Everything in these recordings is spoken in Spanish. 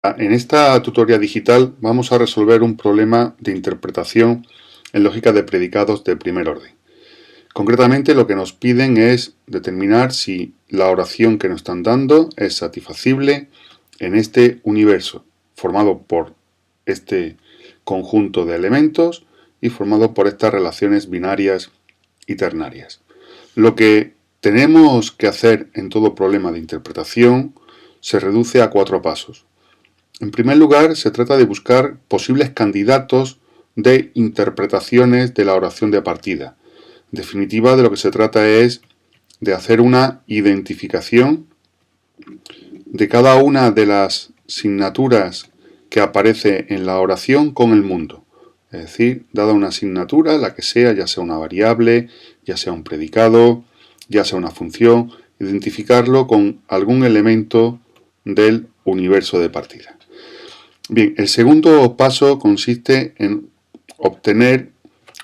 En esta tutoría digital vamos a resolver un problema de interpretación en lógica de predicados de primer orden. Concretamente lo que nos piden es determinar si la oración que nos están dando es satisfacible en este universo, formado por este conjunto de elementos y formado por estas relaciones binarias y ternarias. Lo que tenemos que hacer en todo problema de interpretación se reduce a 4 pasos. En primer lugar, se trata de buscar posibles candidatos de interpretaciones de la oración de partida. En definitiva, de lo que se trata es de hacer una identificación de cada una de las asignaturas que aparece en la oración con el mundo. Es decir, dada una asignatura, la que sea, ya sea una variable, ya sea un predicado, ya sea una función, identificarlo con algún elemento del universo de partida. Bien, el segundo paso consiste en obtener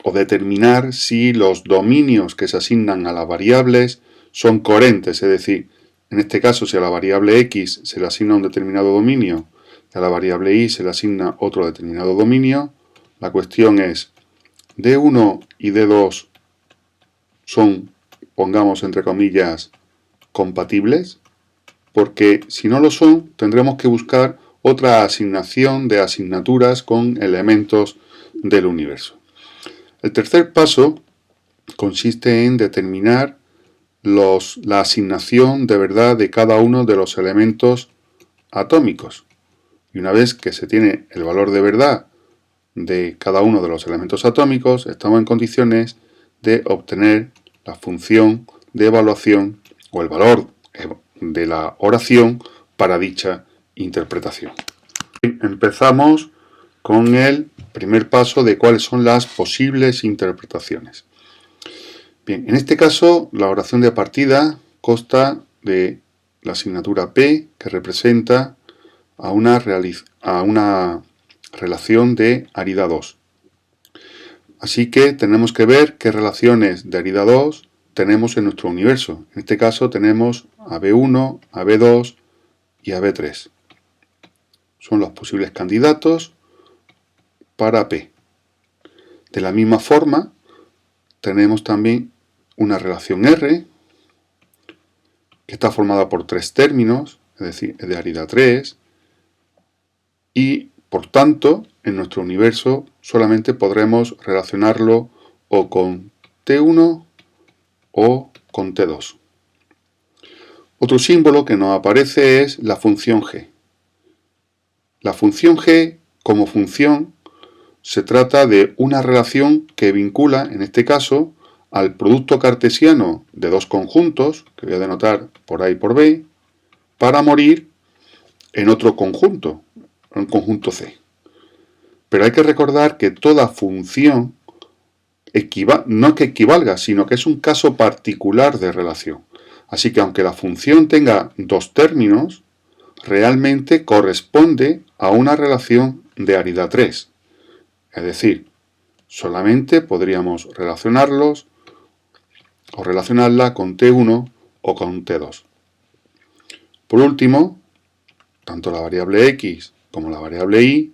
o determinar si los dominios que se asignan a las variables son coherentes, es decir, en este caso si a la variable x se le asigna un determinado dominio y a la variable y se le asigna otro determinado dominio, la cuestión es, D1 y D2 son, pongamos entre comillas, compatibles, porque si no lo son, tendremos que buscar otra asignación de asignaturas con elementos del universo. El tercer paso consiste en determinar la asignación de verdad de cada uno de los elementos atómicos. Y una vez que se tiene el valor de verdad de cada uno de los elementos atómicos, estamos en condiciones de obtener la función de evaluación o el valor de la oración para dicha interpretación. Empezamos con el primer paso de cuáles son las posibles interpretaciones. Bien, en este caso la oración de partida consta de la asignatura P, que representa a una relación de arida 2. Así que tenemos que ver qué relaciones de arida 2 tenemos en nuestro universo. En este caso tenemos a B1, a B2 y a B3. Son los posibles candidatos para P. De la misma forma, tenemos también una relación R, que está formada por 3 términos, es decir, es de arida 3, y por tanto, en nuestro universo solamente podremos relacionarlo o con T1 o con T2. Otro símbolo que nos aparece es la función G. La función G, como función, se trata de una relación que vincula, en este caso, al producto cartesiano de dos conjuntos, que voy a denotar por A y por B, para morir en otro conjunto, en un conjunto C. Pero hay que recordar que toda función no es que equivalga, sino que es un caso particular de relación. Así que aunque la función tenga dos términos, realmente corresponde a una relación de arida 3. Es decir, solamente podríamos relacionarlos o relacionarla con T1 o con T2. Por último, tanto la variable x como la variable y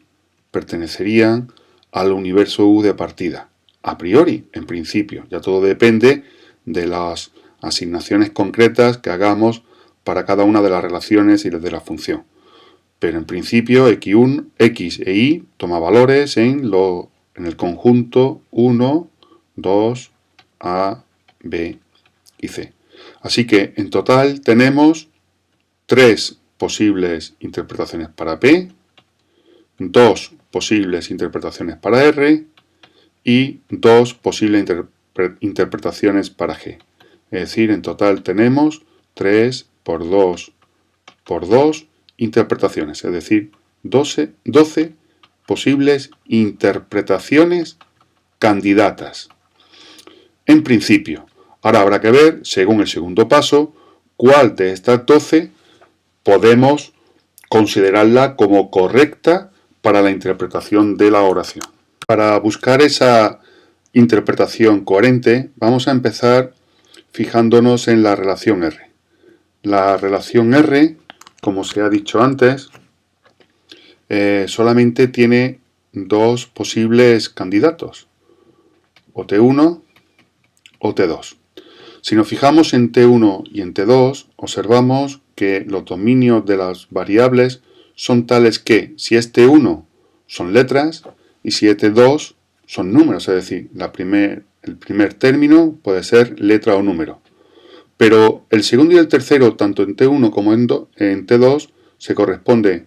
pertenecerían al universo U de partida. A priori, en principio, ya todo depende de las asignaciones concretas que hagamos para cada una de las relaciones y de la función. Pero en principio x e y toma valores en el conjunto 1, 2, A, B y C. Así que en total tenemos 3 posibles interpretaciones para P, 2 posibles interpretaciones para R y 2 posibles interpretaciones para G. Es decir, en total tenemos 3 por 2 por 2 interpretaciones, es decir, 12 posibles interpretaciones candidatas. En principio, ahora habrá que ver, según el segundo paso, cuál de estas 12 podemos considerarla como correcta para la interpretación de la oración. Para buscar esa interpretación coherente, vamos a empezar fijándonos en la relación R. La relación R, como se ha dicho antes, solamente tiene dos posibles candidatos, o T1 o T2. Si nos fijamos en T1 y en T2, observamos que los dominios de las variables son tales que si es T1 son letras y si es T2 son números, es decir, el primer término puede ser letra o número. Pero el segundo y el tercero, tanto en T1 como en T2, se corresponde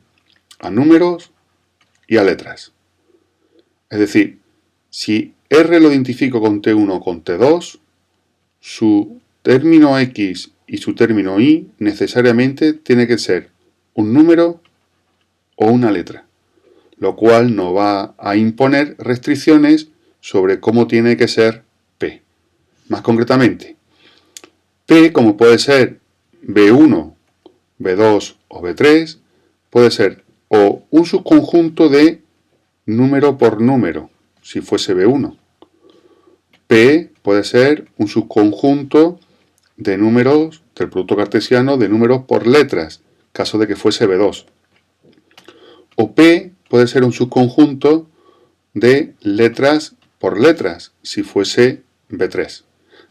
a números y a letras. Es decir, si R lo identifico con T1 o con T2, su término X y su término Y necesariamente tiene que ser un número o una letra, lo cual nos va a imponer restricciones sobre cómo tiene que ser P. Más concretamente, P, como puede ser B1, B2 o B3, puede ser o un subconjunto de número por número, si fuese B1. P puede ser un subconjunto de números del producto cartesiano de números por letras, caso de que fuese B2. O P puede ser un subconjunto de letras por letras, si fuese B3.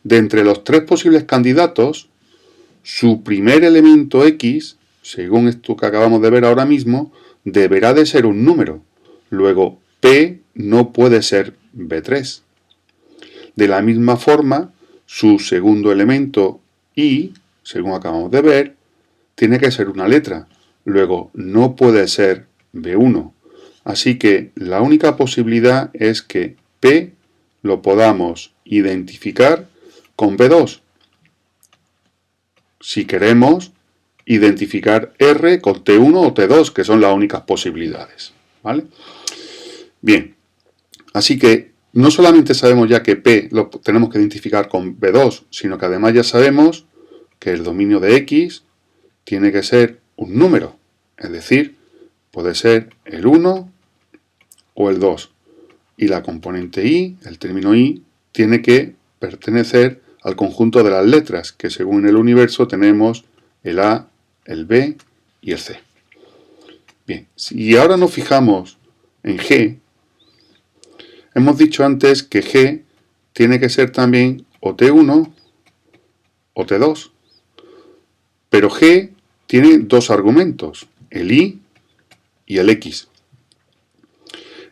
De entre los tres posibles candidatos, su primer elemento X, según esto que acabamos de ver ahora mismo, deberá de ser un número. Luego, P no puede ser B3. De la misma forma, su segundo elemento Y, según acabamos de ver, tiene que ser una letra. Luego, no puede ser B1. Así que la única posibilidad es que P lo podamos identificar con B2. Si queremos identificar R con T1 o T2, que son las únicas posibilidades. ¿Vale? Bien, así que no solamente sabemos ya que P lo tenemos que identificar con B2, sino que además ya sabemos que el dominio de X tiene que ser un número, es decir, puede ser el 1 o el 2. Y la componente Y, el término Y, tiene que pertenecer al conjunto de las letras, que según el universo tenemos el A, el B y el C. Bien, y ahora nos fijamos en G. Hemos dicho antes que G tiene que ser también o T1 o T2. Pero G tiene dos argumentos, el Y y el X.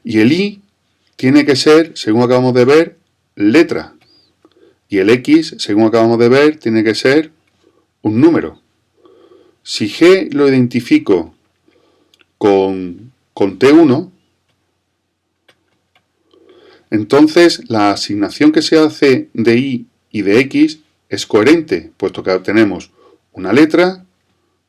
Y el Y tiene que ser, según acabamos de ver, letra. Y el X, según acabamos de ver, tiene que ser un número. Si G lo identifico con T1, entonces la asignación que se hace de Y y de X es coherente, puesto que tenemos una letra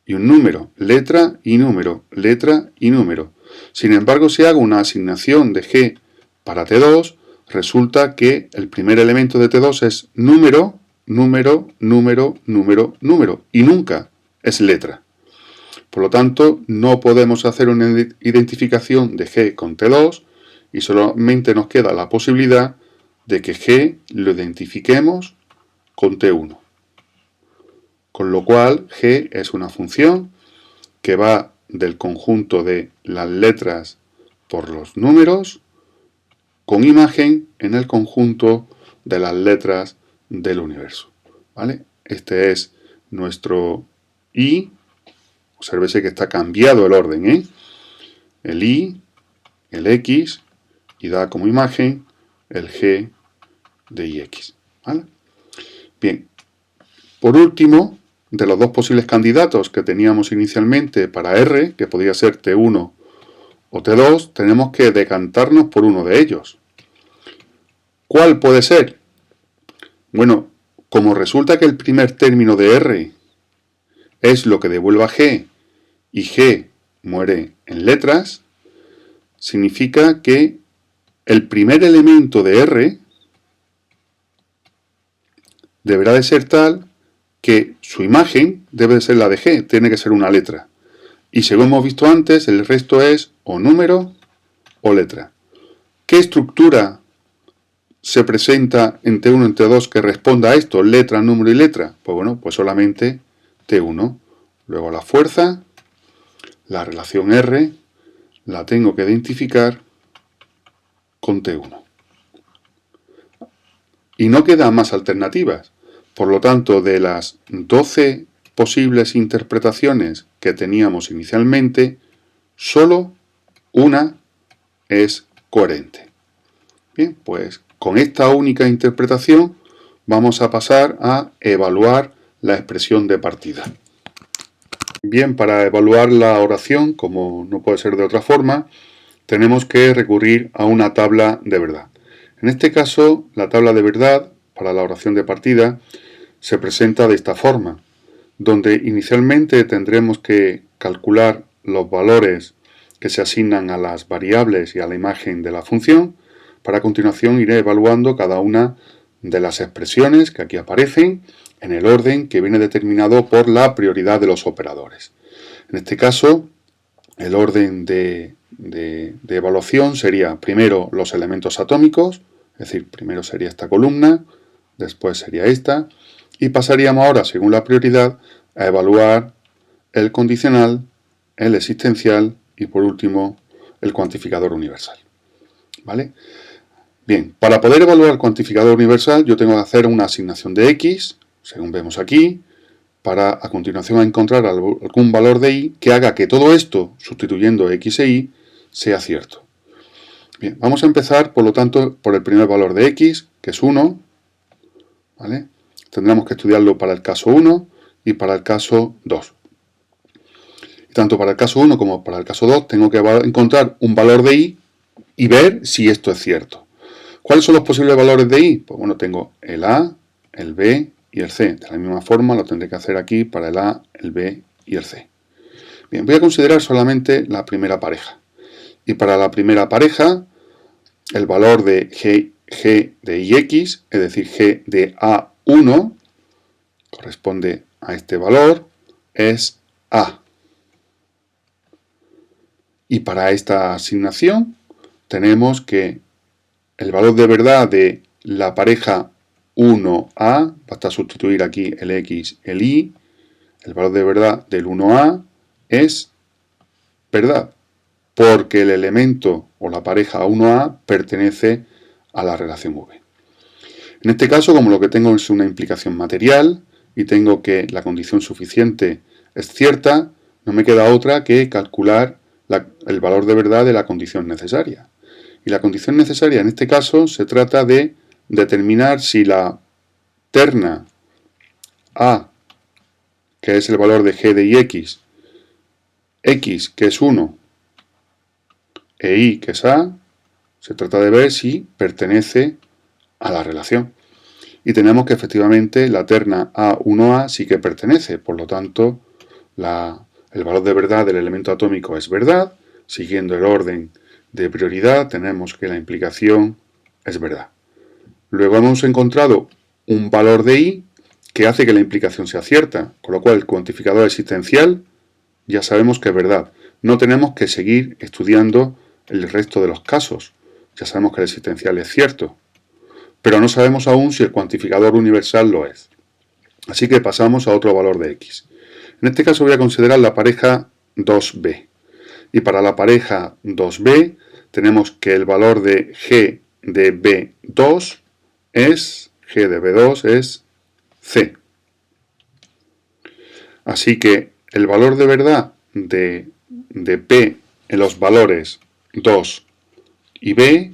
y un número, letra y número, letra y número. Sin embargo, si hago una asignación de G para T2, resulta que el primer elemento de T2 es número, número, número, número, número, y nunca es letra. Por lo tanto, no podemos hacer una identificación de G con T2 y solamente nos queda la posibilidad de que G lo identifiquemos con T1. Con lo cual, G es una función que va del conjunto de las letras por los números con imagen en el conjunto de las letras del universo. ¿Vale? Este es nuestro Y. Obsérvese que está cambiado el orden, ¿eh? El Y, el X, y da como imagen el G de IX. ¿Vale? Bien, por último, de los dos posibles candidatos que teníamos inicialmente para R, que podría ser T1 o T2, tenemos que decantarnos por uno de ellos. ¿Cuál puede ser? Bueno, como resulta que el primer término de R es lo que devuelva G y G muere en letras, significa que el primer elemento de R deberá de ser tal que su imagen debe de ser la de G, tiene que ser una letra. Y según hemos visto antes, el resto es o número o letra. ¿Qué estructura se presenta en T1 y en T2 que responda a esto? Letra, número y letra. Pues bueno, pues solamente T1. Luego la fuerza, la relación R, la tengo que identificar con T1. Y no quedan más alternativas. Por lo tanto, de las 12 posibles interpretaciones que teníamos inicialmente, solo una es coherente. Bien, pues con esta única interpretación vamos a pasar a evaluar la expresión de partida. Bien, para evaluar la oración, como no puede ser de otra forma, tenemos que recurrir a una tabla de verdad. En este caso, la tabla de verdad para la oración de partida se presenta de esta forma, donde inicialmente tendremos que calcular los valores que se asignan a las variables y a la imagen de la función. Para a continuación iré evaluando cada una de las expresiones que aquí aparecen en el orden que viene determinado por la prioridad de los operadores. En este caso, el orden de evaluación sería primero los elementos atómicos, es decir, primero sería esta columna, después sería esta, y pasaríamos ahora, según la prioridad, a evaluar el condicional, el existencial y por último el cuantificador universal. ¿Vale? Bien, para poder evaluar el cuantificador universal yo tengo que hacer una asignación de x, según vemos aquí, para a continuación encontrar algún valor de y que haga que todo esto, sustituyendo x e y, sea cierto. Bien, vamos a empezar, por lo tanto, por el primer valor de x, que es 1. ¿Vale? Tendremos que estudiarlo para el caso 1 y para el caso 2. Y tanto para el caso 1 como para el caso 2 tengo que encontrar un valor de y ver si esto es cierto. ¿Cuáles son los posibles valores de y? Pues bueno, tengo el a, el b y el c. De la misma forma lo tendré que hacer aquí para el a, el b y el c. Bien, voy a considerar solamente la primera pareja. Y para la primera pareja, el valor de g de ix, es decir, g de a1, corresponde a este valor, es a. Y para esta asignación tenemos que el valor de verdad de la pareja 1a, basta sustituir aquí el x, el y, el valor de verdad del 1a es verdad, porque el elemento o la pareja 1a pertenece a la relación V. En este caso, como lo que tengo es una implicación material y tengo que la condición suficiente es cierta, no me queda otra que calcular el valor de verdad de la condición necesaria. Y la condición necesaria en este caso se trata de determinar si la terna a, que es el valor de g de x, que es 1, e y, que es a, se trata de ver si pertenece a la relación. Y tenemos que efectivamente la terna A1A sí que pertenece, por lo tanto el valor de verdad del elemento atómico es verdad. Siguiendo el orden de prioridad tenemos que la implicación es verdad. Luego hemos encontrado un valor de y que hace que la implicación sea cierta, con lo cual el cuantificador existencial ya sabemos que es verdad. No tenemos que seguir estudiando el resto de los casos. Ya sabemos que el existencial es cierto, pero no sabemos aún si el cuantificador universal lo es. Así que pasamos a otro valor de x. En este caso voy a considerar la pareja 2b. Y para la pareja 2b tenemos que el valor de g de b2 es c. Así que el valor de verdad de p en los valores 2 y b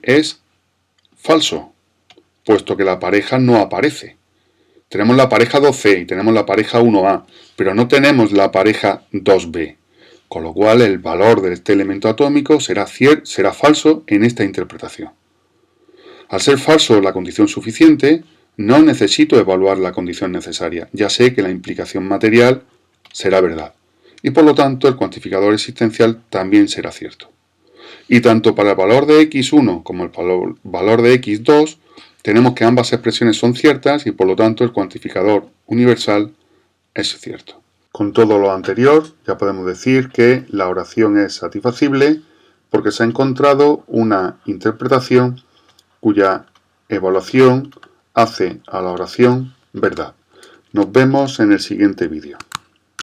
es falso, puesto que la pareja no aparece. Tenemos la pareja 2c y tenemos la pareja 1a, pero no tenemos la pareja 2b, con lo cual el valor de este elemento atómico será falso en esta interpretación. Al ser falso la condición suficiente, no necesito evaluar la condición necesaria, ya sé que la implicación material será verdad, y por lo tanto el cuantificador existencial también será cierto. Y tanto para el valor de x1 como el valor de x2, tenemos que ambas expresiones son ciertas y por lo tanto el cuantificador universal es cierto. Con todo lo anterior, ya podemos decir que la oración es satisfacible porque se ha encontrado una interpretación cuya evaluación hace a la oración verdad. Nos vemos en el siguiente vídeo.